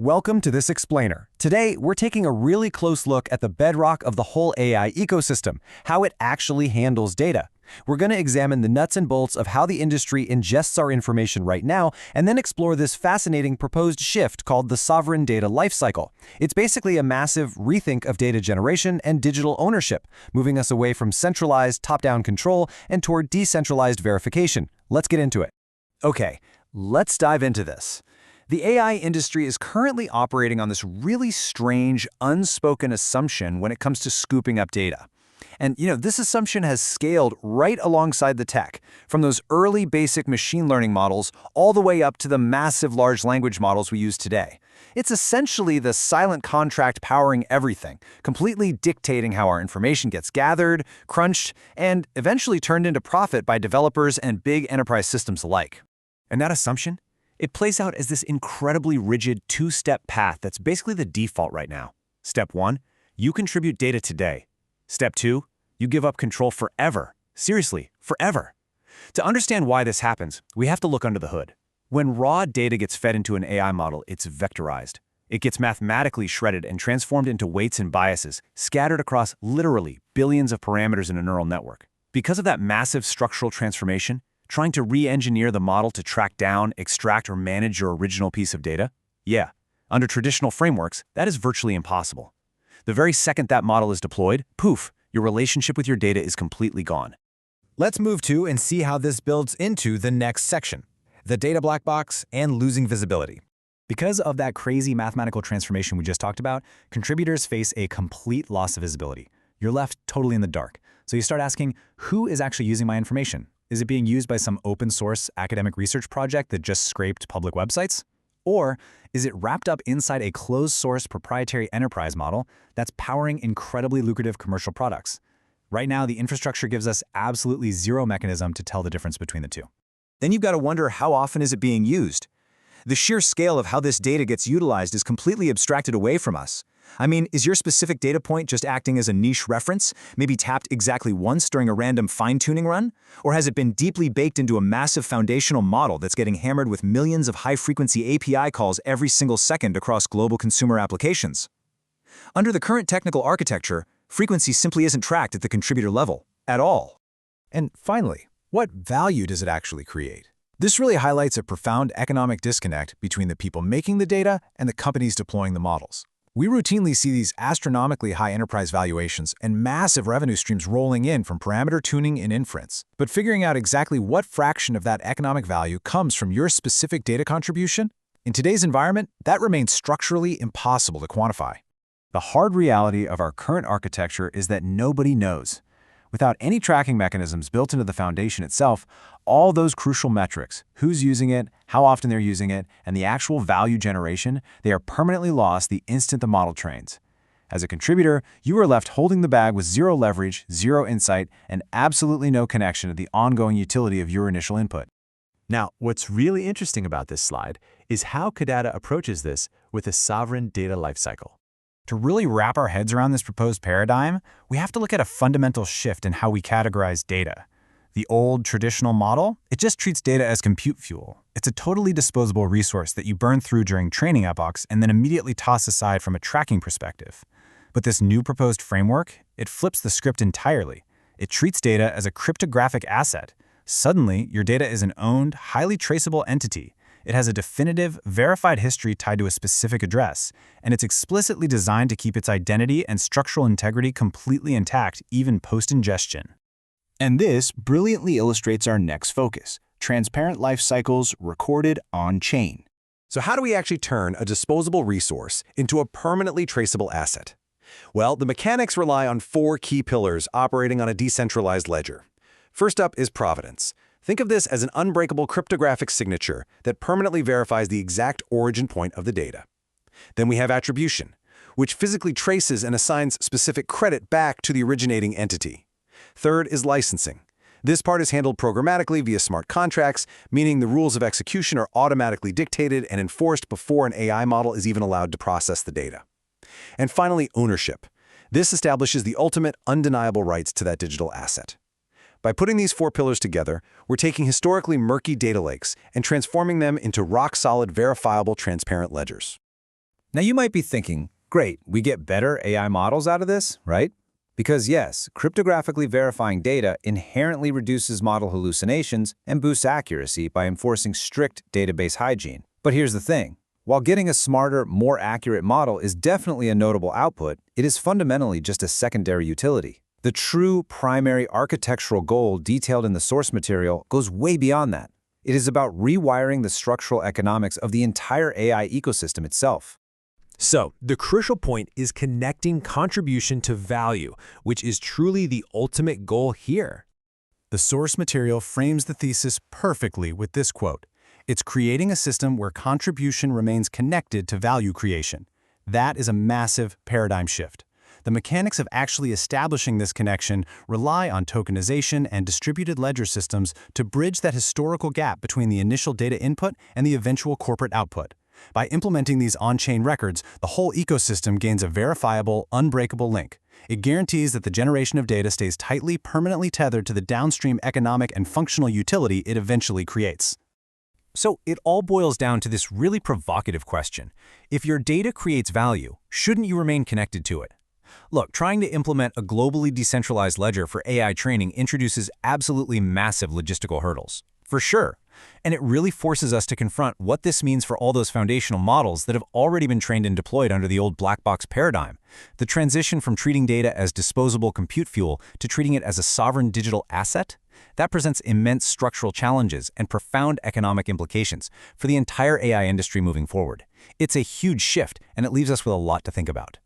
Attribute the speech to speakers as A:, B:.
A: Welcome to this explainer. Today, we're taking a really close look at the bedrock of the whole AI ecosystem, how it actually handles data. We're going to examine the nuts and bolts of how the industry ingests our information right now, and then explore this fascinating proposed shift called the sovereign data lifecycle. It's basically a massive rethink of data generation and digital ownership, moving us away from centralized top-down control and toward decentralized verification. Let's get into it. Okay, let's dive into this. The AI industry is currently operating on this really strange, unspoken assumption when it comes to scooping up data. And, this assumption has scaled right alongside the tech, from those early basic machine learning models all the way up to the massive large language models we use today. It's essentially the silent contract powering everything, completely dictating how our information gets gathered, crunched, and eventually turned into profit by developers and big enterprise systems alike. And that assumption? It plays out as this incredibly rigid two-step path that's basically the default right now. Step 1, you contribute data today. Step 2, you give up control forever. Seriously, forever. To understand why this happens, we have to look under the hood. When raw data gets fed into an AI model, it's vectorized. It gets mathematically shredded and transformed into weights and biases, scattered across literally billions of parameters in a neural network. Because of that massive structural transformation, trying to re-engineer the model to track down, extract, or manage your original piece of data? Yeah, under traditional frameworks, that is virtually impossible. The very second that model is deployed, poof, your relationship with your data is completely gone.
B: Let's move to and see how this builds into the next section, the data black box and losing visibility. Because of that crazy mathematical transformation we just talked about, contributors face a complete loss of visibility. You're left totally in the dark. So you start asking, who is actually using my information? Is it being used by some open source academic research project that just scraped public websites? Or is it wrapped up inside a closed source proprietary enterprise model that's powering incredibly lucrative commercial products? Right now, the infrastructure gives us absolutely zero mechanism to tell the difference between the two.
A: Then you've got to wonder, how often is it being used? The sheer scale of how this data gets utilized is completely abstracted away from us. I mean, is your specific data point just acting as a niche reference, maybe tapped exactly once during a random fine-tuning run? Or has it been deeply baked into a massive foundational model that's getting hammered with millions of high-frequency API calls every single second across global consumer applications? Under the current technical architecture, frequency simply isn't tracked at the contributor level, at all.
B: And finally, what value does it actually create? This really highlights a profound economic disconnect between the people making the data and the companies deploying the models. We routinely see these astronomically high enterprise valuations and massive revenue streams rolling in from parameter tuning and inference. But figuring out exactly what fraction of that economic value comes from your specific data contribution, in today's environment, that remains structurally impossible to quantify.
A: The hard reality of our current architecture is that nobody knows. Without any tracking mechanisms built into the foundation itself, all those crucial metrics, who's using it, how often they're using it, and the actual value generation, they are permanently lost the instant the model trains. As a contributor, you are left holding the bag with zero leverage, zero insight, and absolutely no connection to the ongoing utility of your initial input.
C: Now, what's really interesting about this slide is how Kadata approaches this with a sovereign data lifecycle.
B: To really wrap our heads around this proposed paradigm, we have to look at a fundamental shift in how we categorize data. The old, traditional model, it just treats data as compute fuel. It's a totally disposable resource that you burn through during training epochs and then immediately toss aside from a tracking perspective. But this new proposed framework, it flips the script entirely. It treats data as a cryptographic asset. Suddenly, your data is an owned, highly traceable entity. It has a definitive, verified history tied to a specific address, and it's explicitly designed to keep its identity and structural integrity completely intact, even post-ingestion.
A: And this brilliantly illustrates our next focus: transparent life cycles recorded on-chain. So how do we actually turn a disposable resource into a permanently traceable asset? Well, the mechanics rely on 4 key pillars operating on a decentralized ledger. First up is provenance. Think of this as an unbreakable cryptographic signature that permanently verifies the exact origin point of the data. Then we have attribution, which physically traces and assigns specific credit back to the originating entity. Third is licensing. This part is handled programmatically via smart contracts, meaning the rules of execution are automatically dictated and enforced before an AI model is even allowed to process the data. And finally, ownership. This establishes the ultimate, undeniable rights to that digital asset. By putting these 4 pillars together, we're taking historically murky data lakes and transforming them into rock-solid, verifiable, transparent ledgers. Now you might be thinking, great, we get better AI models out of this, right? Because yes, cryptographically verifying data inherently reduces model hallucinations and boosts accuracy by enforcing strict database hygiene. But here's the thing. While getting a smarter, more accurate model is definitely a notable output, it is fundamentally just a secondary utility. The true primary architectural goal detailed in the source material goes way beyond that. It is about rewiring the structural economics of the entire AI ecosystem itself.
D: So, the crucial point is connecting contribution to value, which is truly the ultimate goal here.
B: The source material frames the thesis perfectly with this quote. It's creating a system where contribution remains connected to value creation. That is a massive paradigm shift. The mechanics of actually establishing this connection rely on tokenization and distributed ledger systems to bridge that historical gap between the initial data input and the eventual corporate output. By implementing these on-chain records, the whole ecosystem gains a verifiable, unbreakable link. It guarantees that the generation of data stays tightly, permanently tethered to the downstream economic and functional utility it eventually creates.
D: So it all boils down to this really provocative question. If your data creates value, shouldn't you remain connected to it? Look, trying to implement a globally decentralized ledger for AI training introduces absolutely massive logistical hurdles. For sure. And it really forces us to confront what this means for all those foundational models that have already been trained and deployed under the old black box paradigm. The transition from treating data as disposable compute fuel to treating it as a sovereign digital asset, that presents immense structural challenges and profound economic implications for the entire AI industry moving forward. It's a huge shift, and it leaves us with a lot to think about.